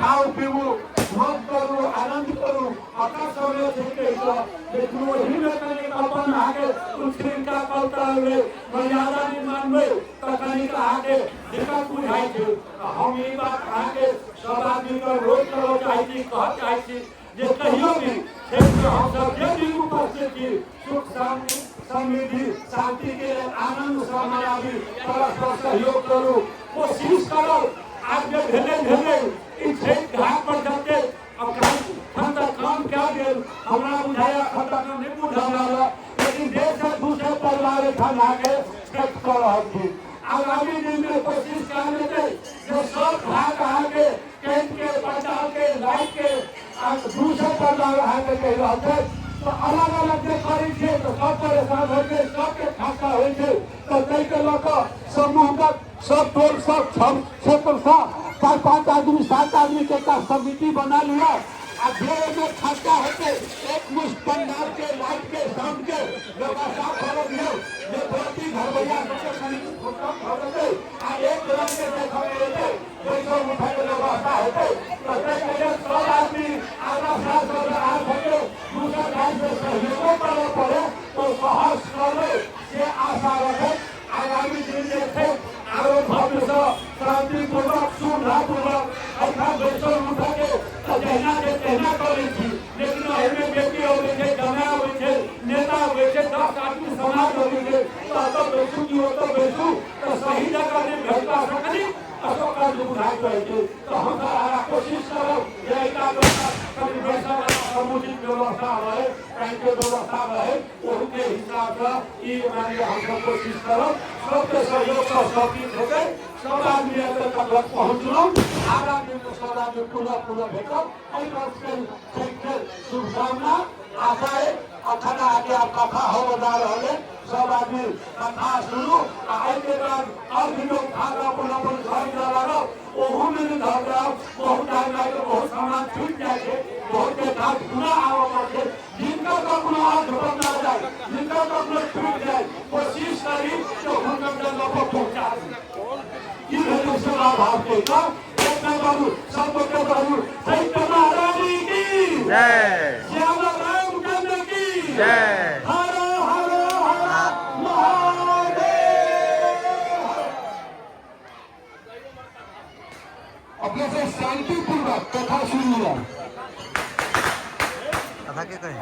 खाओ पीबू मौज करू आनंद करू अपना समय से कहितो लेकिन वही में कने अपन आगे कुछ का कलता हुए मर्यादा नहीं मानबे त कने का आगे दिक्कत बुझाई छै। हम ई बात आगे सब आदमी के रोज करो चाहै छी कह चाहै छी जे कहियो भी क्षेत्र हम सब जे भी उपस्थित छी सुख समृद्धि शांति के आनंद से मनाबी परस्पर सहयोग करू कोशिश करो। आज जब भेले इस घाट पर जाते अब काम क्या गेल हमरा बुझाया खतरा नहीं बुझाला लेकिन देश से दूसरे परिवार खाना के छठ कर रहल छी। आगामी दिन में कोशिश कर लेते जो सब घाट आके टेंट के बचाव के लाइट के दूसरे परिवार आके कह रहल तो अलग अलग जे करै छै तो सब परेशान हो के सबके खाका होइ छै तो तै के लक समूहगत सब टोल सब क्षेत्र से 4-5 आदमी 7 आदमी के का समिति बना लिया आ घेरे में खर्चा होते एक मुश्त पंडाल के लाइट के साउंड के व्यवस्था कर दियो जे प्रति घर भैया सबके कहीं खत्म हो गए आ एक रंग के देखावे होते पैसा उठाए के व्यवस्था होते तो तै के सब आदमी आधा साथ और आठ होते दूसरा ढंग से सहयोग करना पड़े तो साहस करे ये आशा रखे आगामी दिन देखे आरो भविष्य शांतिपूर्वक सुविधापूर्वक अपना बैसल उठा के कहना करे छी लेकिन एहिमे बेटी होवे छै जमा होवे छै नेता होवे छै 10 आदमी समाज होवे छै तो बैसू की तो बैसू तो सही जगह में भेजवा सकनी अशोक का बुझाई रहे छै तो हम सारा कोशिश करो जे एका कभी बैसा समुचित व्यवस्था रहे कहीं के व्यवस्था रहे उसके हिसाब से ये मानिए हम सब कोशिश करो सबके सहयोग से सब चीज हो गए सब आदमी तक पहुँचलो आगामी में सब आदमी पूरा भेटो एहि वर्ष के शुभकामना आशा है अखना आगे आप कथा हो बता रहे सब आदमी कथा सुनू आई के बाद और भी लोग भागा अपन घर जा लागो ओहू में भी धर जाओ बहुत टाइम लगे बहुत सामान छूट जाए बहुत के घाट पूरा आवा पड़े जिनका तो अपना हाथ बंद ना जाए जिनका तो अपना छूट जाए कोशिश करी तो हम जगह पर पहुंचा ये है सेवा भाव के का एक बाबू सब के बाबू सत्य महाराज की जय श्यामा रामचंद्र की जय हर हर हर महादेव। अपने से शांतिपूर्वक कथा सुनिए कथा के कहे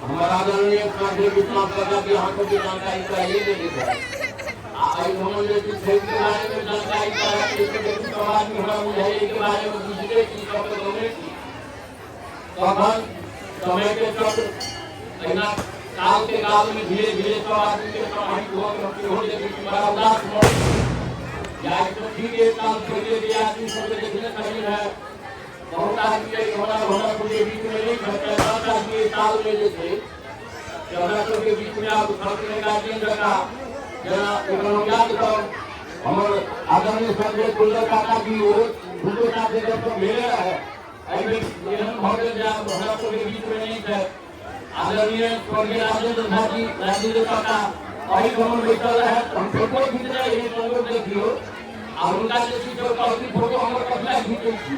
हमारा आदरणीय कांधी विश्वास करना की आंखों की जानकारी चाहिए नहीं आई हम लोग की खेल के बारे में जानकारी चाहिए कि समाज में हम मुझे के बारे में दूसरे की सब दोनों की तो हम समय के चक्र इना काल के काल में धीरे धीरे सब आदमी के प्रभावित हो लेकिन बड़ा उदास हो या तो ठीक है काम के लिए आदमी सब देखने चाहिए है बहुत आदमी हमारा पूरे बीच में नहीं खर्चा आदमी साल में जैसे जगह के बीच में आप खर्चने का दिन रखा जना इकोनॉमियात तो हमारे आदरणीय संजय कुल्लर काका जी वो उनको साथ जब तो मिले है ऐसे हम भोजन जा हमारा तो बीच में नहीं थे आदरणीय स्वर्गीय राजेंद्र काका वही हम बैठल है हम फोटो खींच रहे हैं लोग देखियो और उनका जैसी जो काफी फोटो हमारे कपड़ा खींचे थी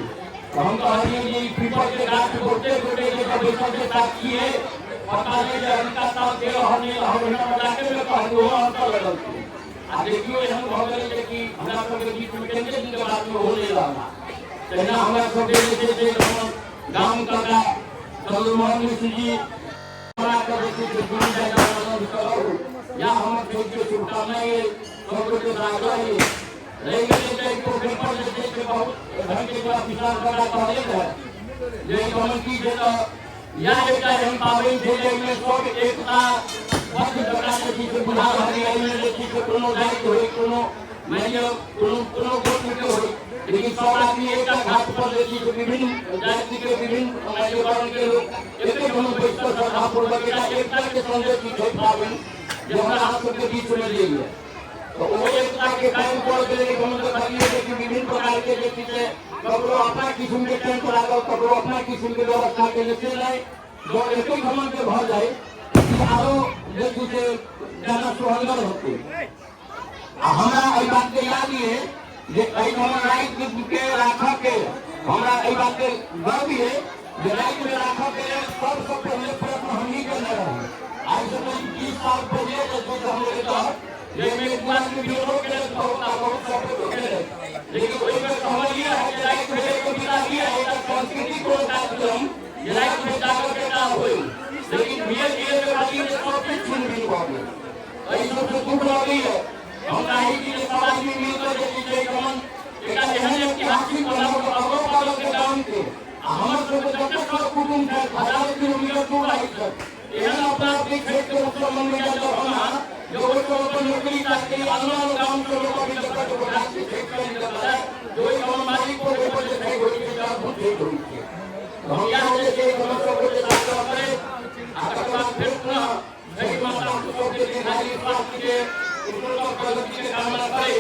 हम कहते हैं कि पीपल के गाछ छोटे छोटे जगह बैठल के साथ किए पता नहीं कि उनका साथ दे हमने हम इलाके में कहते हो अंतर लगल थी आ देखियो हम भगल कि हमरा सब के बीच में केंद्र दिन के बाद में हो ले रहा तेना हमरा सब के जैसे गांव का सलमान मिश्र जी हमरा के देखिए कि गुरु जी का या हम के शुभकामनाएं सब के आग्रह है रह गए तो पेपर जैसे बहुत ढंग के पूरा विचार करना कॉलेज है ये कमल की जो या एक हम पावन थे में सब एकता पक्ष प्रकार के चीज बुझा रही में देखी कि कोनो दायित्व होई कोनो मानियो कोनो गोट में होई लेकिन सब आदमी एक घाट पर देखी कि विभिन्न जाति के विभिन्न मानियो वर्ण के लोग एक दोनों बैठकर श्रद्धा पूर्वक एकता के संदेश की थे पावन जो हमारा हाथ के बीच में ले लिया तो वो एकता के कायम कर के लिए हम लोग खाली है कि विभिन्न प्रकार के जो चीजें कबरो अपना किस्म के टेंट लागल कबरो अपना किस्म के व्यवस्था के लिए नहीं जो एक ही भ्रमण के भर जाए आरो जे चीजें ज्यादा सुहंगर होते हमारा ई बात के याद है जे राइट के राखा के हमरा एहि बात के गर्व है जे राइट में राखा के सबसे पहले प्रयत्न हमही के रहे। आज से 20 साल पहले जो हम लोग था ये में पूरा के ब्यूरो के बहुत सपोर्ट हो गए, लेकिन कोई में समझ लिया है कि राइट में को बिना दिया है संस्कृति को कार्यक्रम ये राइट में जाकर के काम हुई, लेकिन धीरे धीरे बाकी में सब कुछ छूट भी हो गया। ऐसा सबसे दुख लगी है हम नहीं कि समाज में मिलकर जे कमन एक एहन ऐतिहासिक बनाओ अगो वालों के काम के हमर सब जगत का कुटुंब है 1000 किलोमीटर दूर है सर एहन अपना अपनी खेत के ऊपर मन में जाता होना जो को नौकरी करके अगला काम को लोग भी जगत को रास्ते खेत में निकलता है जो काम मालिक को ऊपर से नहीं होती है काम बहुत ठीक होती है। हम यहां से समस्या को लेकर करें आपके पास फिर पुनः जय माता को के लिए नारी स्वास्थ्य के उन्नत प्रगति के कामना करे।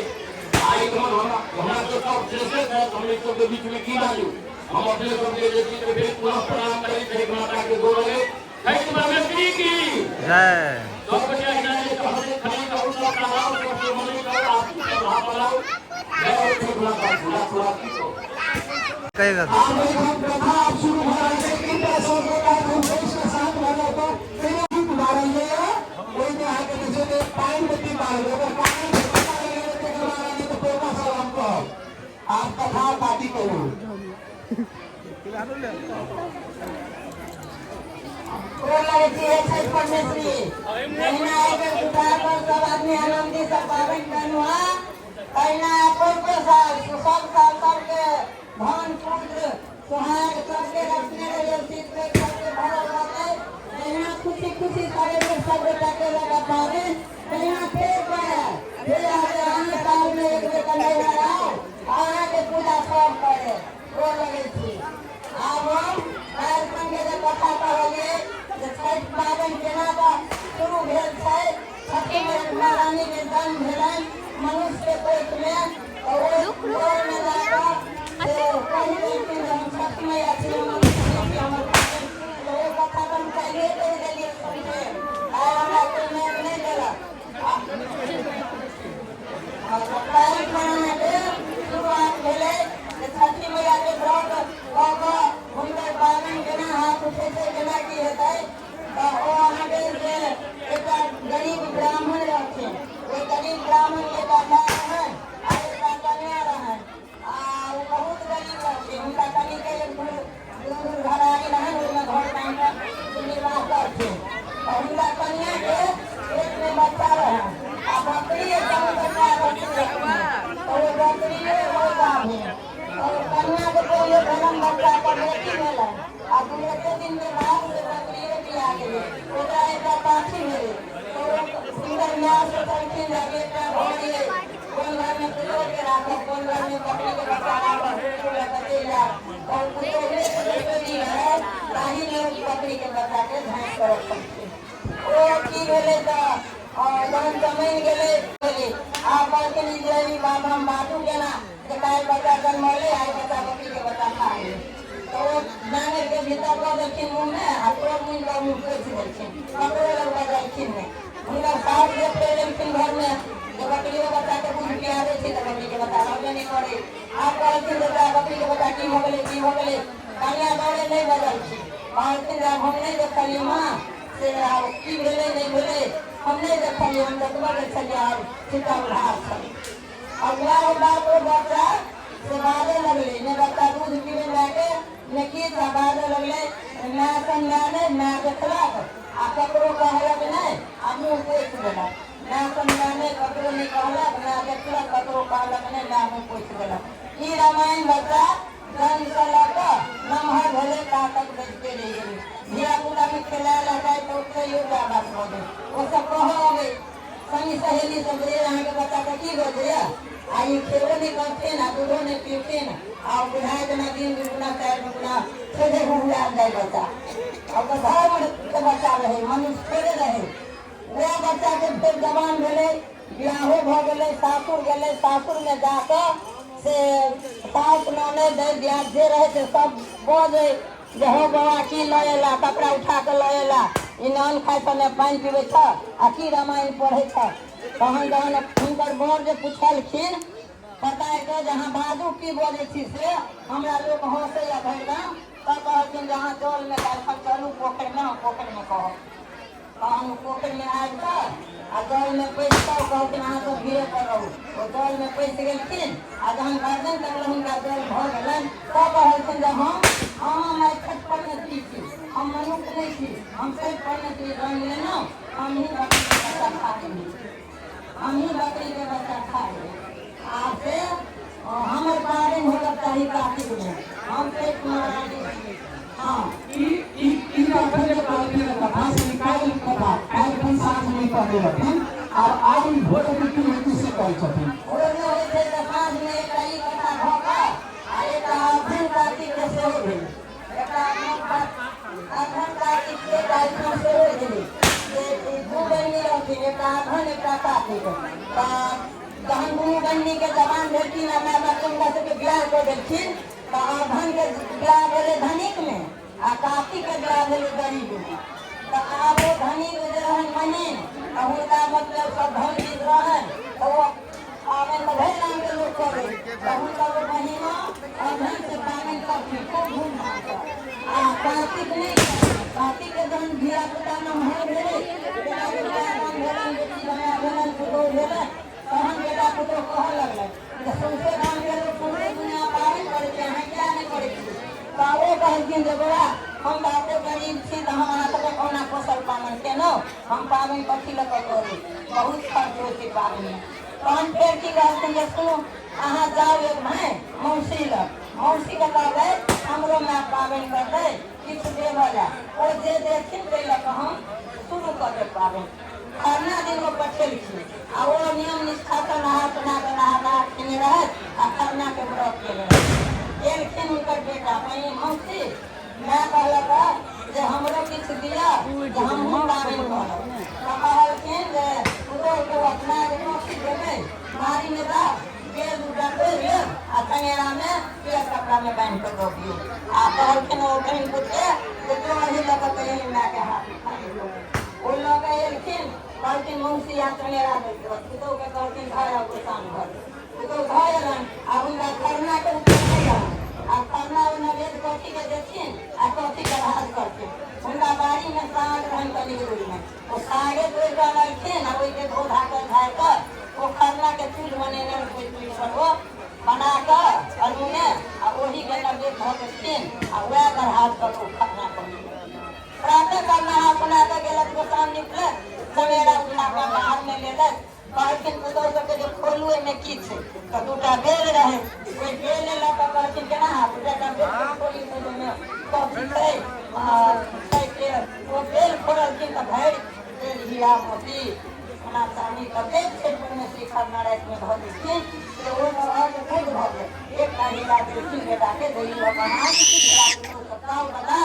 आई हमारा जो सब श्रेष्ठ है हम लोग के बीच में की बाजू हम अपने सबके जैसी को भी पुनः प्रणाम करें जय माता के गौरव है जय परमेश्वरी की जय। तो बच्चा इन्हें तो हमने खड़ी का उनका तालाब को मनी का आपकी सभा बनाओ जय जय माता पूरा को कहेगा आप शुरू हो रहा है कि पैसों को का देश के साथ वालों को फिर दोबारा ये कोई भी आके जैसे टाइम बत्ती मार लो अगर काम आप कथा पार्टी करो परमेश्वरी सब आदमी आनंदी सब पावन बनुआ सब साल सबके धन पुत्र सुहाग सबके रखने सबके भरल रहते खुशी खुशी करे सब के लगा पावे फिर साल में एक बेटा नहीं आओ आना के पूजा सब करे वो लगे थी। अब हम कार्यक्रम के जब कथा कहलिए जे छठ पाबन केना का शुरू भेल छै छठी महारानी के जन्म भेलन मनुष्य के पेट में और पेट में जाकर पहले दिन हम छठ में अच्छे मनुष्य हमर तो कथा हम चाहिए तो देलिए समझे आय हमरा कोई नहीं देला शुरुआत भेले छठी मैया के व्रत हुनकर पावन केना हाथ उठे से केना की हेतै तो ओ अहाँके जे एकटा गरीब ब्राह्मण रहथिन ओइ गरीब ब्राह्मण के माय रहन आ एकटा कन्या रहन आ ओ बहुत गरीब रहथिन हुनका कनी के दूर घरारी रहन ओइमे घर बांध के निर्वाह करथिन और हुनका कन्या के पेट में बच्चा रहन आ बकरी एकदम बच्चा और बकरी होगा है और कन्या के पहले जन्म बच्चा का बेटी भेलै आ दूसरे दिन के बाद से बकरी भी आ गई ओकरा एकटा पाछी भेलै तो सुंदर न्याय से करथिन लगे एकटा भोरी कोन घर में कुत्तो के राखब कोन घर में बकरी के बच्चा राखब बतेला और कुत्तो के बेटी है ताही लोग बकरी के बच्चा के झांक करब ओ की भेलै त और जन जमीन गेले आप के निजरी बाबा हम बाटू केना जे काल बच्चा जन्मले आई बच्चा बकरी के बच्चा खाए तो नाने के भीतर को देखिन मुंह में हाथों मुंह का मुंह से देखिन कपड़े लग जाइछिन ने उनका साथ जे प्रेम घर में जे बकरी के बच्चा के दूध पियावे छे त बकरी के बच्चा रहबे नहीं करे आप कहथिन जे बकरी के बच्चा की हो गेले कन्या दौड़े नहीं बजल छी कहथिन जे हम नहीं देखलिए मां से की भेले नहीं भेले हम नहीं देखलिए हम देखबा देखलिए और सीता उधार छल अगला बार वो बच्चा से बाजे लगले ने बच्चा दूध पीने लागे ने की बाजे लगले ना संज्ञाने ना देखलक आ ककरो कहलक नहीं आ मुंह पोछ देलक ना संज्ञाने ककरो नहीं कहलक ना देखलक ककरो कहलक नहीं ना मुंह पोछ देलक ई रामायण बच्चा जन्म से लगा नमहर भेले काटक बेचते रह गेले धिया पुता में खेला लगा तो उठे योगा बात हो गई वो सब कहोगे संगी सहेली सब रे अहाँ के बच्चा के की हो गया आई खेलो नहीं करते ना दूधो नहीं पीते ना आ बुढ़ाए जना दिन गुना चार गुना छोड़े हुआ जाए बच्चा अब तो धर्म के बच्चा रहे मनुष्य छोड़े रहे वो बच्चा के फिर जवान भेले बियाहो भ गेले सासुर में जाकर से सास नौने दे दिया जे रहे से सब बोझे जे हो बाबा की लएला कपड़ा उठा के लएला इनान खाए सने पानी पीबे छ आ की रामायण पढ़े छ तहन जहन हुनकर बर जे पूछलखिन बताए तो जहाँ बाजू की बोले थी से हमरा लोग हंसे या भर गाँव तब कहथिन जहाँ जल में डाल चलू पोखर में कहो हम पोखर में आबि कऽ आ जल में पैस कऽ कहथिन अहाँ सब भिड़े पर रहू ओ जल में पैस गेलखिन आ जहन गर्दन तक हुनका जल भऽ गेलनि तब कहलखिन जे हम छठि परिणति छी हम मनुष्य नहीं छी हम छठि परिणति रंग लेलहुँ हम ही बकरी के बच्चा खा लेली हम ही बकरी के बच्चा खा लेली आ से हमर पाबनि होगा चाही कार्तिक में हम छठि महारानी छी हाँ और आज भोट से कह छथिन गन्नी के जवान भेलखिन के बियाह कर देलखिन धन के बियाह भेले धनिक में आ कार्तिक के बियाह भेले गरीब में तो आब वो धनिक जे रहन महीन हुनका मतलब सब धन जीत रहन तो वो पावन में भैर नाम के लोग करे तो हुनका वो महीना और धन से पावन करती खूब धूमधाम से आ कार्तिक नहीं कार्तिक के धन धिया पुता में हो भेले बेटा भेलन बेटी बना भेलन पुतो भेलन तहन बेटा पुतो कह लगलै जे सौंसे गाँव के लोग सौंसे दुनिया पावन करे छै अहाँ क्या नहीं करे छी बाबो कहलखिन जे बौआ हम बाते गरीब छी तो हम अहाँ सबके कोना पोसल पालन केलहुँ हम पाबनि कथी लऽ कऽ करू बहुत खर्च होइ छै पाबनि तहन फेर की कहलखिन जे सुनू अहाँ जाउ एक भाइ मौसी लग मौसी के कहबै हमरो माय पाबनि करतै किछु देबऽ लए ओ जे देथिन ताहि लऽ कऽ हम शुरू कऽ देब पाबनि खरना दिन वो पठेलखिन आ ओ नियम निष्ठा से नहा खेने रहत आ खरना के व्रत केने रहत एलखिन हुनकर बेटा बहिन मौसी मैं कहलक जे हमरो किछु दिया जे हमहूँ पाबनि करब तऽ कहलखिन जे पुतोह के अपना मौसी देबै मारी में दा बेल डंडो लेब आ चंगेरा में पीयर कपड़ा में बांधि कऽ दऽ दियौ आ कहलखिन ओ बहिन पुतके जे तो अही लऽ कऽ कहीं माय के हाथ ओ लऽ कऽ एलखिन कहलखिन मौसी आ चंगेरा दै पुतोह के कहलखिन घर आउ गोसाउन घर पुतोह घर अयलनि आ हुनका खरना के आ खरना नवेद कथी के देथिन आ कथी के राज करथिन हुनका बाड़ी में साग रहन कनी दूरी में ओ सागे तोड़ कऽ अनलखिन आ ओहिके धो धा कऽ झाड़ि कऽ ओ खरना के चूल्ह बनेने कोई चूल्ह पर वो बना कऽ अरू में आ ओही के नवेद धऽ देथिन आ वएह पर हाथ कऽ ओ खरना कर प्रातः काल नहा सुना कऽ गेलक गोसाउन निकले सवेरा उठा कऽ बाहर में लेलक कहलखिन पुतोह सबके जे खोलू एहिमे की छै तऽ दूटा बेल रहे ओहि बेल लऽ कऽ कहलखिन केना हाथ बेटा बेल खोली ओहिमे कथी छै ओ बेल खोललखिन तऽ भरि बेल हीरा मोती सोना चानी कतेक छै ओहिमे श्री खरना रातिमे धऽ देलखिन से ओहिमे रहके खुद भऽ गेल एकटा हीरा देलखिन बेटाके दही लऽ कऽ हाथ सप्ताह बता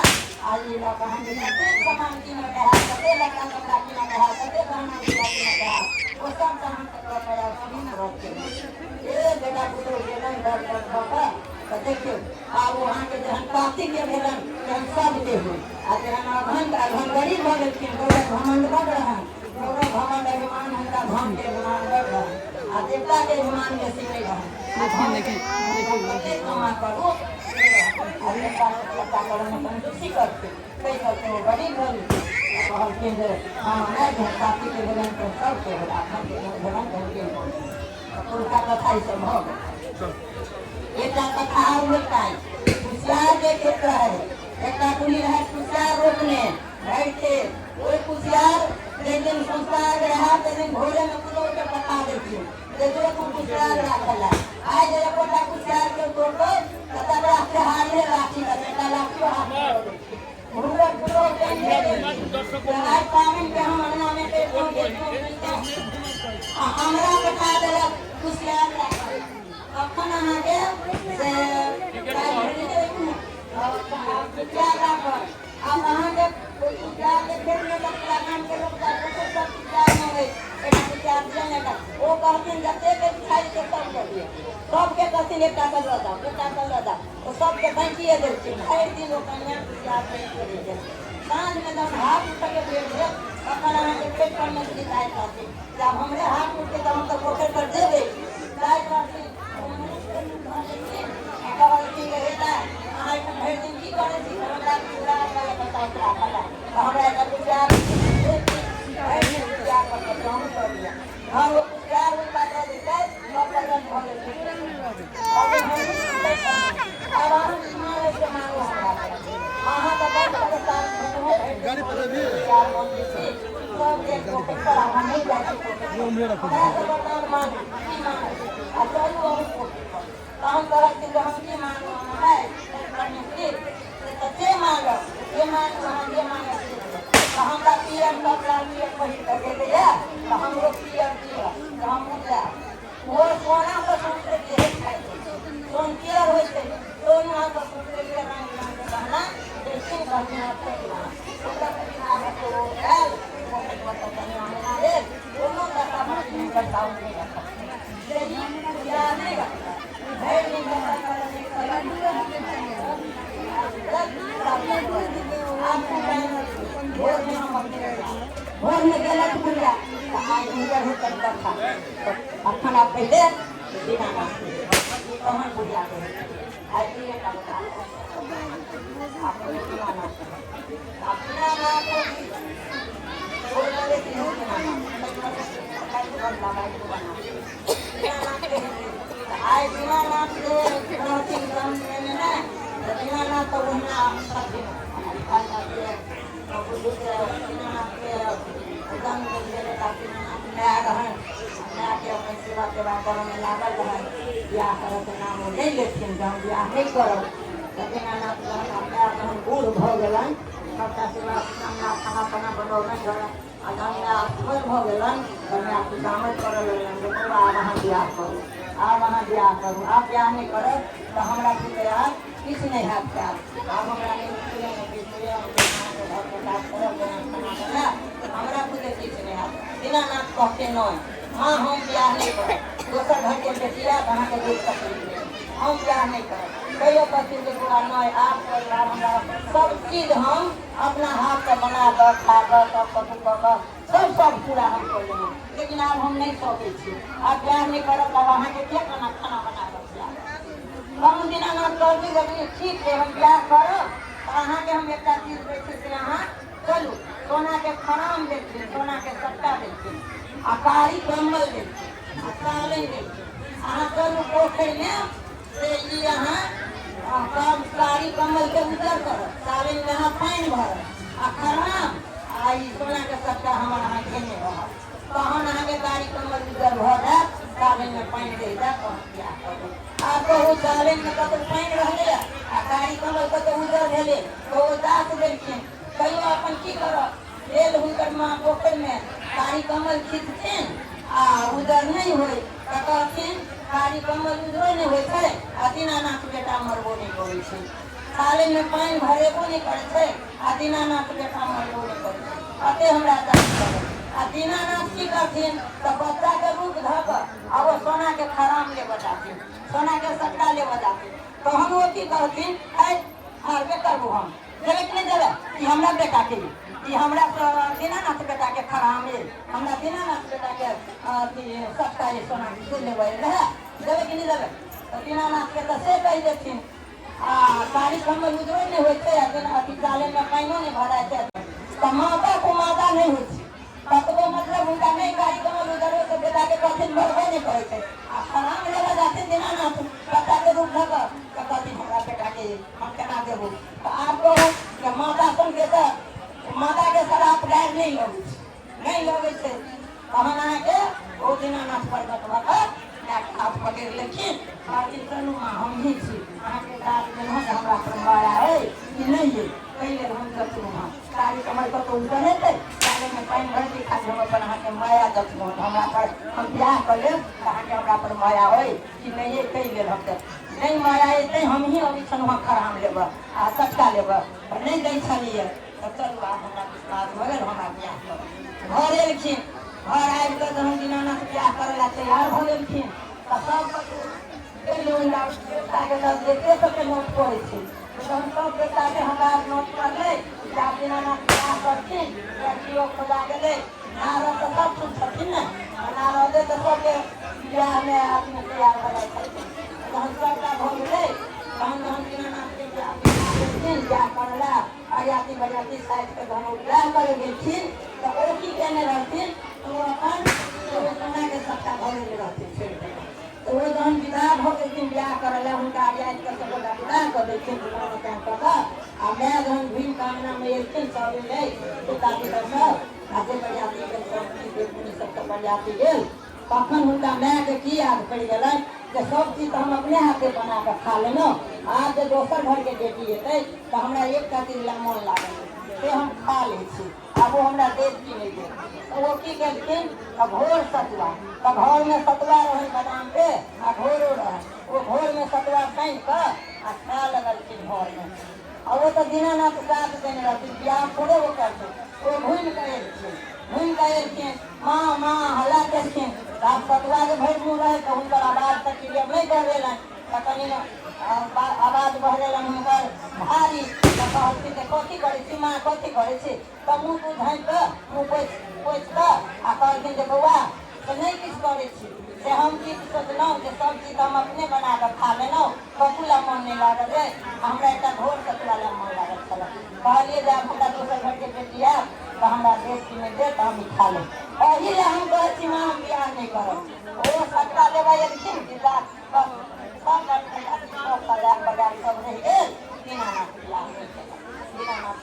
आ ई लऽ कऽ हम कतेक सामान कीनऽ के हाथ कतेक लड़का कपड़ा कीनऽ के हाथ कतेक गहना कीनऽ के हाथ वो सब जहाँ तक बताया सभी ने रखते ये बेटा पुतोह गेलन घर पर भऽ कऽ तऽ देखियौ आब वहाँ के जहन कार्तिक के भेलन तहन सबके होय आ जहन अघन गरीब भऽ गेलखिन गौरव घमंड बड़ रहन गौरव घमंड अभिमान हुनका धन के अभिमान बड़ रहन आ देवता के अभिमान बेसी नहीं रहन कतेक कमा करू आ देवता करऽ में संतुष्टि करते कई करते वो गरीब गरीब कहलखिन जे हाँ नहि कार्तिक के भेलन तऽ सबके भेला भेलन धनके उनका कथा ई सब भऽ गेल एकटा कथा और होता है कुशियार के खेत रहे एकटा कुली रहे कुशियार रोपने भरि खेत ओहि कुशियार एक दिन संस्कार रहा तो दिन भोरे में पुतोह के पका देथिन जे जो तू कुशियार राखल है आइ जे एकोटा कुशियार के तोड़बै तऽ तकरा चढ़ाइले लाठी लग एकटा लाठी हाथ में हुनकर पुतोह के आज पाबनि के हम अंगना में हमरा बता देलक कुशियार राखल अखन अहाँके से कुशियार राखल अब अहाँके कुशियार के खेत में गाम के लोग सब कुशियार मंगै एकटा कुशियार देने का ओ कहथिन जतेक के खाइ के सब कर दिए सबके कहथिन एकटा कऽ लऽ जाउ एकटा कऽ लऽ जाउ ओ सबके बाँटिए देलखिन भरि दिन ओ कनिया कुशियार बाँटि देलखिन साँझ में जब हाथ उठ के भेट भेल तखन अहाँके पेट पर में शिकायत करथिन जब हमरे हाथ उठके तऽ हम तऽ पोखरि पर जेबै शिकायत करथिन यार मंदिर से सब एक को पर हम नहीं जाते हमरा से बताओ मान की मान आ चलू हम को तो हम तरह से हम की मान है करने के तो जे मांगो ये मांगो तो हम का पीएम कपड़ा लिए पहिर के दे या तो हम लोग पीएम की तो हम जा वो सोना को सोचते के सोन किया होते सोना को सोचते के रंग बहना देखिए करना है ओकरा बिना है तो है वो करना है दोनों का काम नहीं करता हूं यही क्या नहीं करता है नहीं करता भोर में गला टुकड़ा आज उधर हो करता था अपना पहले बिना कहाँ बुझा के आज ये काम अपने बिना अपना ना को बोलने की हो ना आज बिना ना से रोटी कम में ना बिना ना तो वहाँ सब सेवा करने में लागल रहे ब्याह करे के नाम नहीं लेथिन जब ब्याह नहीं करब दीनानाथ हम बूढ़ भऽ गेलन सबटा सेवा खाना खाना बनौलन घर अदंगा फल भऽ गेलन कन्या खुशामद करऽ लगलन देखो आब अहाँ ब्याह करू आब अहाँ ब्याह करू आब ब्याह नहीं करब तो हमरा पुते आब किछु नहीं हैत आब हमरा नहीं हमरा पुते किछु नहीं हैत दीनानाथ कहते नहीं हाँ हम ब्याह नहीं करब दोसर घर के बेटिया अहाँ के दूर तकलीफ हम ब्याह नहीं करब कहियो कहथिन जे बुआ नहीं आप परिवार हमरा सब चीज हम अपना हाथ से बना कर खा कर सब कथू कर सब पूरा हम कर लेंगे लेकिन अब हम नहीं सकै छी अब ब्याह नहीं करब तब अहाँ के क्या खाना बना कर हम दीनानाथ कहती जब ठीक है हम ब्याह करब तो अहाँ के हम एक चीज देखी से अहाँ चलू सोना के खराम देखिए सोना के सट्टा देखिए अकारी कम्बल देखिए साले देखिए अहाँ चलू पोखर में से यहाँ कारी कम्बल के उतर करब साले में अहाँ पानि भरब आ खराम आ सोना के सट्टा हमर अहाँ घेने रहब तहन अहाँ के कारी कम्बल उतर भऽ जायत साले में पानि दे जायत ब्याह करब आ कहू साले में कतौ पानि रहले आ कारी कम्बल कतौ उतर भेले तो दास देलखिन कहियो अपन की करब रेल हुनकर माँ पोखर में कारी कम्बल खींचथिन आ उधर नहीं होय तो कहथिन कारी कम्बल उधरो नहीं होय छै आ दीनानाथ बेटा मरबो नहीं करै छै साले में पानि भरेबो नहीं करै छै आ दीनानाथ बेटा मरबो नहीं करै छै अते हमरा जान करे आ दीनानाथ की करथिन तो बच्चा के रूप धऽ कऽ आ वो सोना के खराम ले बजाथिन सोना के सट्टा ले बजाथिन तो हम वो की कहथिन है हारबे करबो हम देवे कि नहीं देवे ई हमरा बेटा के ई हमरा दीनानाथ बेटा के खराम है हमरा दीनानाथ बेटा के सट्टा ये सोना के लेबै रहे देवे कि नहीं देवे तो दीनानाथ के तो से कहि देथिन आ कारी कम्बल उधरो नहीं होय छै अथी साले में पानियो नहीं भराय छै तो माता को माता नहीं होय छै कतबो मतलब उनका नहीं कारी कम्बल उधरो तो बेटा के कहथिन भरबे नहीं करै छै आ खराम लेबे जाथिन दीनानाथ बच्चा के रूप धऽ कऽ कहथिन हमरा बेटा के हम केना देबो तो आप कहो कि माता सन के तो माता के शराब गाय नहीं लगे छै तहन अहाँके ओ दीनानाथ पर्वत भऽ कऽ आप पकड़ि लेखिन कहथिन चलू माँ हम ही छी अहाँके काज देलहुँ जे हमरा पर माया है कि नहीं है पहले हम देखलहुँ हाँ कारी कमर कतौ उतर हेतै साले में पानि भरि खातिर हम अपन अहाँके माया देखलहुँ हमरा पर हम ब्याह कऽ लेब तऽ अहाँके हमरा पर माया है कि नहीं है कहि लेल हम नहीं माया अयतै हम ही अबै छलहुँ खराम लेबऽ आ सट्टा लेबऽ नहीं दै छलियै तो चलू आब हमरा विश्वास भऽ गेल हमरा ब्याह करब घर एलखिन घर आबि कऽ जहन दीनानाथ ब्याह करै लए तैयार भऽ गेलखिन तऽ सब बेटे सबके नोट पड़ै छै तहन सब बेटाके हमरा नोट पड़लै जे आब दीनानाथ ब्याह करथिन लड़कियो खोजा गेलै नारद तऽ सब सुन छथिन ने नारदे तऽ सबके ब्याहमे आदमी तैयार भऽ जाइ छथिन जहन सबटा भऽ गेलै तहन जहन दीनानाथके ब्याह करला अरियाती बरियाती साइड के जहन ब्याह करे गेलखिन तऽ ओ की केने रहथिन ओ अपन सोना के सट्टा भरले रहथिन तो वो जहन विदा भऽ गेलखिन ब्याह करे ला हुनका अरियाती के सब विदा कऽ देलखिन दुनू टाइम कऽ आ मैं धन भीम कामना में एक सब ले तो ताकि सब आगे प्रजाति के सब चीज पुण्य सब प्रजाति गेल तखन हुनका माय के की याद पड़ गए कि सब चीज हम अपने हाथे बना कर खा लेना आज जो दोसर घर के बेटी हेतै तो हमरा एक खातिर मन लागल से हम खा ले छी अब वो हमरा देव की नहीं दे तो वो की कहलखिन घोर सतुआ तो घर में सतुआ रहे बादाम के आ घोरो रहे वो घोर में सतुआ साइन कर आ खा लगलखिन घर में और वो तो दीनानाथ साथ देने रहती बियाह थोड़े वो करते वो घूम कर माँ माँ हल्ला करथिन आप सतुआ के भर मुँह रहे तो उनकर आवाज तक नहीं बढ़ेलन तो कनी आवाज बढ़ेलन उनकर भारी तो कहलखिन कि कथी करे छी माँ कथी करे छी तो मुँह तू झाँपि कऽ मुँह पोछि कऽ आ कहलखिन जे बौआ तो नहीं किछु करे छी से हम की सोचलहुँ कि सब चीज हम अपने बना कऽ खा लेलहुँ कथुला मन नहीं लागल रे हमरा एकटा घोर सतुआ ला मन लागल छल कहलिए जे आब हमरा दोसर घर के बेटी आयब तो हमरा देश में दे तो हम खा लेब एहि ले हम कहै छी माँ हम बियाह नहीं करब ओ सतुआ लेबै एलखिन कि सब बाजार सब रहि गेल दीनानाथ बियाह नहीं केलक दीनानाथ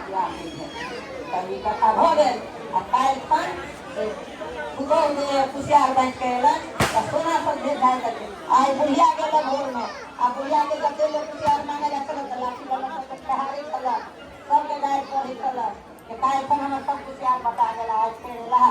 बियाह नहीं भेल कभी कथा भऽ गेल आ काल्हि खन कुतहुँ जे कुशियार बाँधि कऽ अयलन तऽ सोना सब भेज धारि देलकै आइ बुढ़िया गेल भोर में आ बुढ़िया के जते लोग कुशियार मांगे लए छलक तऽ लाठी वाला सबके ठहारे छलक सबके गारि पढ़ै छलक कि काल्हि खन हमर सब कुशियार बता गेला आज फेर एला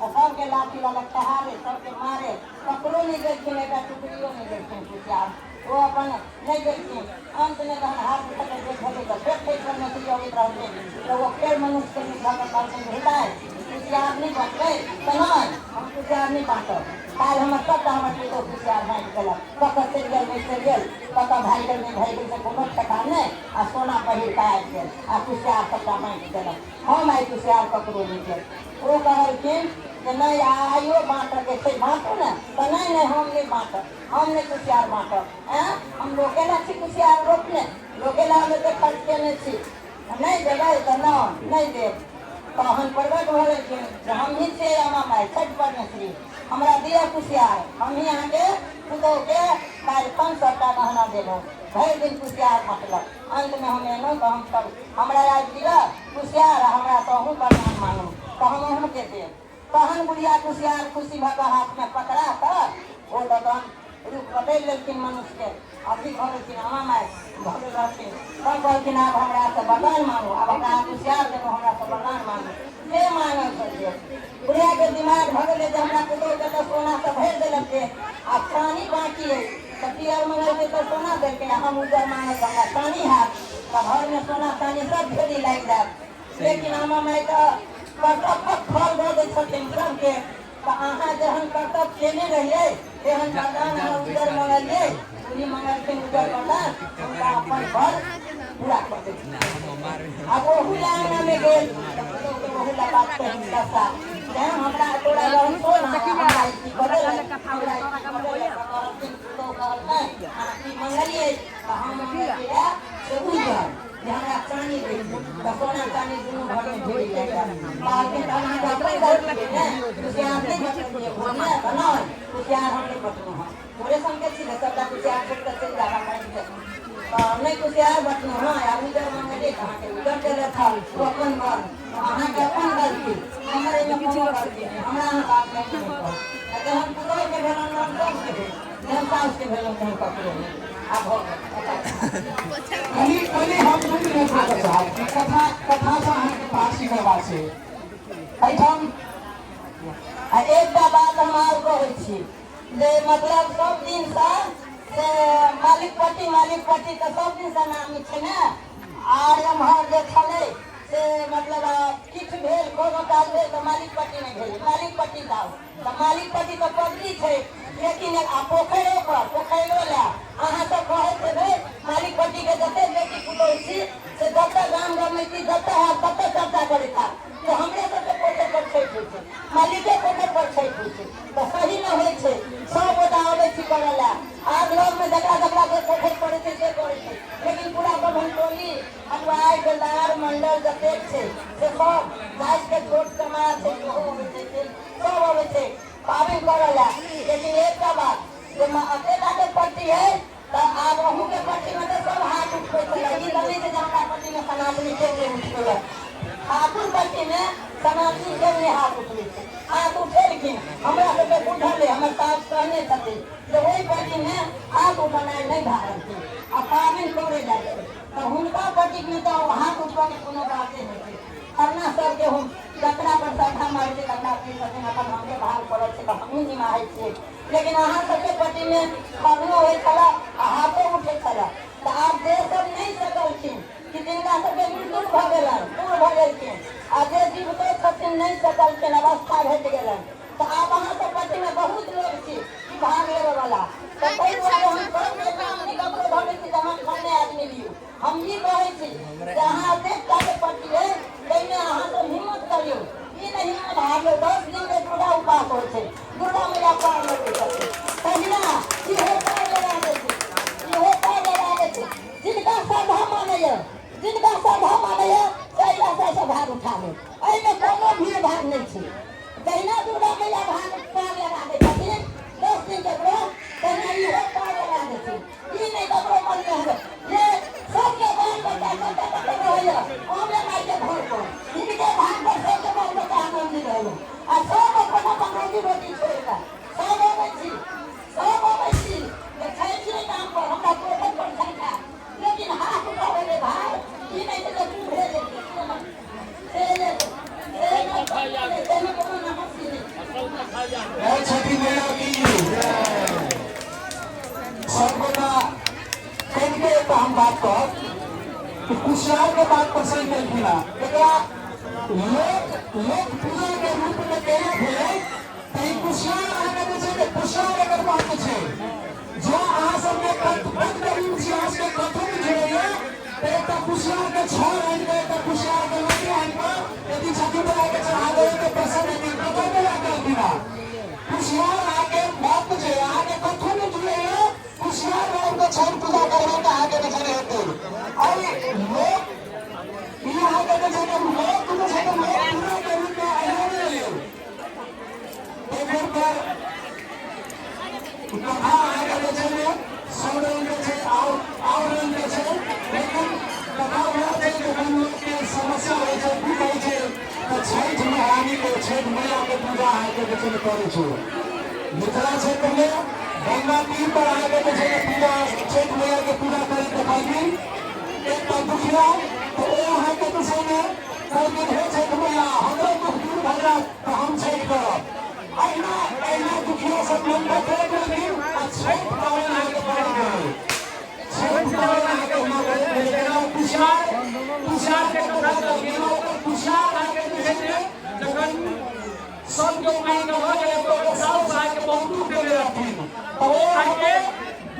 और सबके लाठी वाला ठहारे सबके मारे ककरो नहीं देलखिन एकटा टुकड़ियो नहीं देलखिन कुशियार वो अपन नहीं देलखिन अंत में जहन हाथ पकड़ के भेलै तऽ फेर ठेक पर नौकरी अबैत रहलै तऽ वो फेर मनुष्य के निकल कऽ कहलखिन भेटाइ कुशियार नहीं बचलै तऽ नहीं हम कुशियार नहीं बाँटब काल्हि हमर सबटा हमर पुतहु कुशियार बाँटि देलक कतऽ चलि गेल नहीं चलि गेल कतऽ भागि गेल नहीं भागि गेल से कोनो ठेकान नहीं आ सोना पहिर कऽ आबि गेल आ कुशियार सबटा बाँटि देलक हम आइ कुशियार ककरो नहीं देब ओ कहलखिन कि नहीं आइयो बाँटके छै बाँटू ने तऽ नहीं हम नहीं बाँटब हम नहीं कुशियार बाँटब हम लोकेला छी कुशियार रोपने लोकेला हमे तऽ खर्च केने छी नहीं देबै तऽ नहीं देब तहन प्रगट भऽ गेलखिन जे हमही छियै अमा माय छठि परमेश्वरी हमरा दिअ कुशियार हमही अहाँके पुतहुके काल्हि 500 टा गहना देलहुँ भरि दिन कुशियार बाँटलक अंत में हम एलहुँ तऽ हम सब हमरा आज दिअ कुशियार हमरा तऽ अहूँ प्रणाम मानू तऽ हम अहूँके देब तहन बुढ़िया कुशियार खुशी भऽ कऽ हाथ में पकड़ा कऽ ओ ददन रूप बदलि लेलखिन मनुष्य के अभी भऽ गेलखिन अमा माय भऽ गेल रहथिन तब कहलखिन आब हमरा से वरदान मांगू आब हमरा कुशियार देलहुँ हमरा से वरदान मांगू से मांगल करिए बुढ़िया के दिमाग भऽ गेलै जे हमरा पुतहु के तऽ सोना से भरि देलक आ चानी बाँकी है तऽ पियर मंगल तऽ सोना देलकै हम उधर मांगे तऽ हमरा चानी हैत तऽ घर में सोना चानी सब ढेरी लागि जायत लेकिन अमा माय तऽ कर्तव्य फल दऽ दै छथिन सबके तऽ अहाँ जेहन कर्तव्य केने रहियै तेहन वरदान अहाँ उधर मंगलियै पूरी मंगलखिन उधर वरदान हुनका अपन घर पूरा कऽ देलखिन आब ओहू लाना में गेल ओहू ला बात कही दशा तेँ हमरा तोरा रहन तो ना हमरा की बदल हमरा कहलखिन तो कहलकै अहाँ की मंगलियै तऽ हम मंगलियै से उधर हमरा चानी दे तऽ सोना चानी दुनू घर में ढेरी जाइए बाकी तऽ अहाँ अपन गलती ने कुशियार नहीं बचलिए बोलने तऽ नहीं कुशियार हम नहीं बचलहुँ हँ थोड़े संके छी ने सबटा कुशियार छोड़ कऽ चलि जाबा मानि दे नहीं कुशियार बचलहुँ हँ आ उधर मंगलियै तऽ अहाँके उधर देले था ओ अपन घर अहाँके अपन गलती हमर एहिमे कोनो गलती नहीं हमरा अहाँ बात नहीं कहब अगर हम पुतहु के भेलहुँ हम सबके भेल जहन सासुके भेलहुँ तहन ककरो नहीं कनी हम सुनि रहे चाहब कि कथा से अहाँके पासी करबा छै एहिठाम एकटा बात हम आर कहै छी जे मतलब सब दिन से मालिक पट्टी तऽ सब दिन से नामी छै ने आर एम्हर जे छलै से मतलब किछु भेल कोनो काज भेल तऽ मालिक पट्टी नहीं भेल मालिक पट्टी दाओ तऽ मालिक पट्टी तऽ पगड़ी छै लेकिन आ पोखरिओ लए अहाँ सब कहैत हेबै मालिक पट्टी के जते बेटी पुतहु छी से जतऽ गाम गमैती जतऽ हैत ततऽ चर्चा करैत हैत जे हमरे सबके पोखरि पर छठि होइ छै मालिके पोखरि पर छठि होइ छै तऽ सही न होइ छै सब गोटा अबै छी करऽ लए आज लोग में जकरा पोखरि पड़ै छै से करै छै लेकिन पूरा बभन टोली हलवाई बेलदार मंडल जतेक छै से सब गाछ के छोट समाज छै सेहो अबै छै सब अबै छै पाबनि करऽ लए लेकिन एकटा बात जे अकेला के पट्टी है पट्टी में समाप्ति के लिए हाथ उठे हाथ उठेलखिन हमरा सबके बुझल है हमर सास कहने छथिन जे ओहि पट्टी में हाथ उठेनाइ नहीं धारल आ पाबनि करे जाए तो हुनका पट्टी में तो हाथ उठबा के कोनो बाते नहीं छै खरना सर के हम ककरा पर श्रद्धा मारै छै ककरा पी छथिन अपन हमके भाग पड़ल छै तऽ हमहूँ निमाहै छियै लेकिन अहाँ सबके पट्टी में खरनो होइ छला आ हाथो उठे छला तऽ आब जे सब नहीं सकलखिन कि जिनका सबके मृत्यु भऽ गेलनि दूर भऽ गेलखिन आ जे जीवतो छथिन नहीं सकलखिन अवस्था घटि गेलनि तऽ आब अहाँ सब पट्टी में बहुत लोग छी कि भाग लेबे वाला तऽ ताहि दुआरे हम सबके काम नहीं ककरो भऽ छी जमा खरने आदमी लियौ हम ई कहै छी जे अहाँ देख के पट्टी है ताहिमे अहाँ सब हिम्मत करियौ ई नहीं हिम्मत हारियौ 10 दिन के दुर्गा उपास होइ छै दुर्गा मैया पार लगै छथिन तहिना इहो पार लगा दै छै इहो पार लगा दै छै जिनका श्रद्धा मानैया तहिना से भाग उठा ले एहिमे कोनो भीड़ भाड़ नहीं छै तहिना दुर्गा मैया भाग पार लगा दै छथिन 10 दिन के व्रत तहिना इहो पार लगा दै छै ई नहीं ककरो मन में है जे सबके बाल बच्चा कतऽ रहैया ओमे माय के घर पर इनके भाग पर सबके बाल बच्चा आनंदी रहैया आ सब अपन अपन रोजी छोड़ के सब अबै छी छै छी काम पर हमरा पोखर पर संख्या लेकिन हाथ उठावे के भाग ई नहीं तो तू भेज छठी मैया की सर्वदा कहिके तो हम बात कर कि कुशियार के बात पर सही नहीं मिला लोक पूजा के रूप में कहे थे कहीं कुशियार आगे जैसे कुशियार अगर बात है जो अहाँ सबके इतिहास के कथन जुड़े तो कुशियार के 6 लाइन में तो कुशियार के 9 लाइन में यदि छठी मैया के चढ़ा दे तो प्रसन्न नहीं कथन में आकर दिना कुशियार आगे बात जे आगे कथन जुड़े कुशियार राम को छठ पूजा करने का आगे बचने होते और लोग यहाँ के जगह लोग पूरा के रूप में आया नहीं तो फिर पर कथा आगे बचने सौरंग के और रंग के लेकिन कथा हुआ है कि हम लोग के समस्या हो जाए भी हो जाए तो छठ महारानी को छठ मैया के पूजा आगे बचने करे छो मिथिला क्षेत्र में गंगा तीर पर आगे बचने पूजा छठ मैया के पूजा करे दिखाई एक तो दुखिया तो वहाँ के विषय में कल है छठ मैया हमारे दुख दूर भगरा तो हम छठ करब ऐना दुखिया सब मन में छठ पावन आगे बढ़ गए छठ पावन आगे बढ़ गए कुशियार के कथा कर कुशियार आगे बढ़े जखन सब जो मांग हो गए तो साल से आगे बहुत दुख दे रहथिन तो वो आगे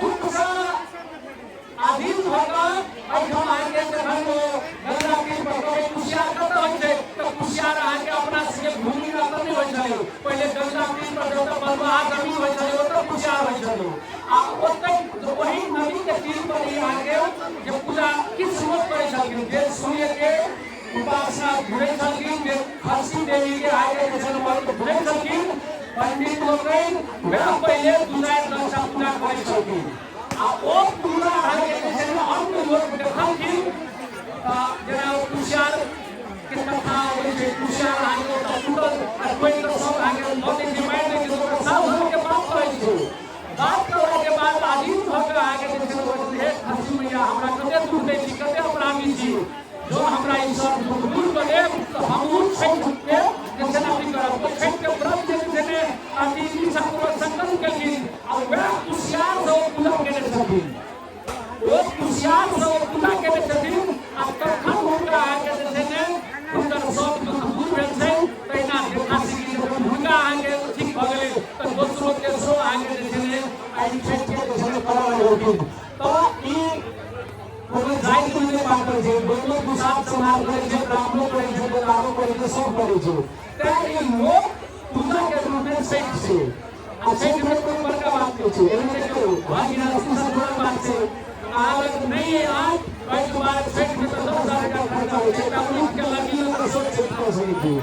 दुख से अधीन होकर हम आगे जखन गंगा के पर कुशियार कत हो छै तो कुशियार आगे अपना से भूमि में त नहीं होय छै पहले गंगा के पर जो बलवा जमीन होय छै ओ तो कुशियार होय छै आ ओतै वही नदी के तीर पर ही आगे जो पूजा किस रूप करे छलखिन जे सूर्य के उपासना भूले छलखिन जे हंसी देवी के आगे जखन पर भूले छलखिन पंडित लोग वे पहले दुलार दशा पूजा करे छलखिन आ ओ पूरा आगे जखन अन्य लोग देखलखिन जेना कुशियार के कथा होइ छै कुशियार आगे टूटल आ कोई तो सब आगे लौटे के मार दे के सब सब के बात करै छै बात करे के बाद आदमी भक्त आगे जखन बोलते है हंसी मैया हमरा कते दुख दे छी कते अपराधी छी जो हमरा ई सब दूर करे तो हम छठ के जखन अपनी करब तो छठ के व्रत जे ने आदि की सब संकल्प केलखिन और वे कुशियार से पूजा केने छथिन वो कुशियार से पूजा केने छथिन आ तखन हुनका आगे जे ने हुनकर सब दूर भेल छै तहिना देखासी की जखन हुनका आगे ठीक भ गेलै तो दोसरो तेसरो आगे जे ने आई छठ के जखन करब होगिन तो ई कोनो जाति में बात करे छै दोनो दुसात समाज करे छै ब्राह्मणो करे छै बेलारो करे छै सब करे छै त ई लोग पूजा के रूप में छठ छै आ छठ में कोई बड़का बात नहीं छै एने को भागीना से बड़ा बात छै आग नहीं आज भाई तुम्हारे छठ में तो 10,000 का खर्चा हो छै त उन के लगी तो सोच छठ को सही थी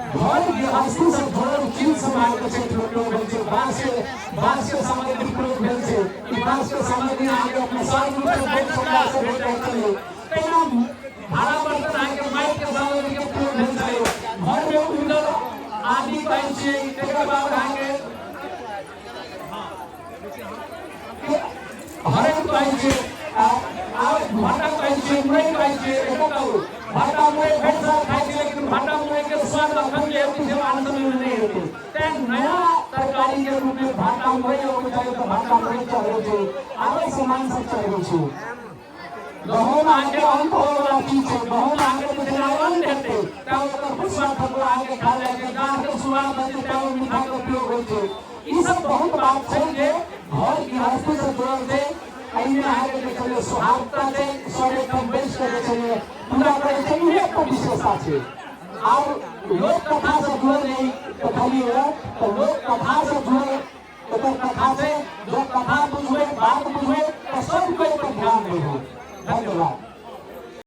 घर गृहस्थी से भरल किन समाज के क्षेत्र लोग भेल छै बांस के सामग्री प्रयोग भेल छै ई बांस के सामग्री आगे अपने साल रूप से बहुत समाज से भेट रहल छै तैना भाड़ा बर्तन आगे माइक के सामग्री के कहै छियै तकर बाद अहाँके हरैद कहै छियै आ भाटा कहै छियै मुरइ कहै छियै एकर कहू भाटा मुरइ भेट सक खाइ छै लेकिन भाटा मुरइ के स्वाद अखन जे हेतै से आन समय में नहीं हेतै तैं नया तरकारी के रूप में भाटा मुरइ होके चाहिए तो भाटा मुरइ चढ़ै छै आरो सामान सब चढ़ै छै गहूम आके अंत होवला चीज छै गहूम आके तो जनावन हेतै तब ओकर स्वाद ठकुआ आके खा जाइ छै गाछ के स्वाद बचे तब मीठा के उपयोग होइ छै ई सब बहुत बात छै जे घर गृहस्थी से जुड़ल छै एहिमे आगे के चले सुहागता छै सबे कम बैस के चले पूरा करे छै इहे एक विशेषता छै और लोक कथा से जुड़ल नहीं तो खाली है तो लोक कथा से जुड़ल ओकर कथा से जो कथा बुझे बात बुझे तो सब कोई पर ध्यान देबो धन्यवाद।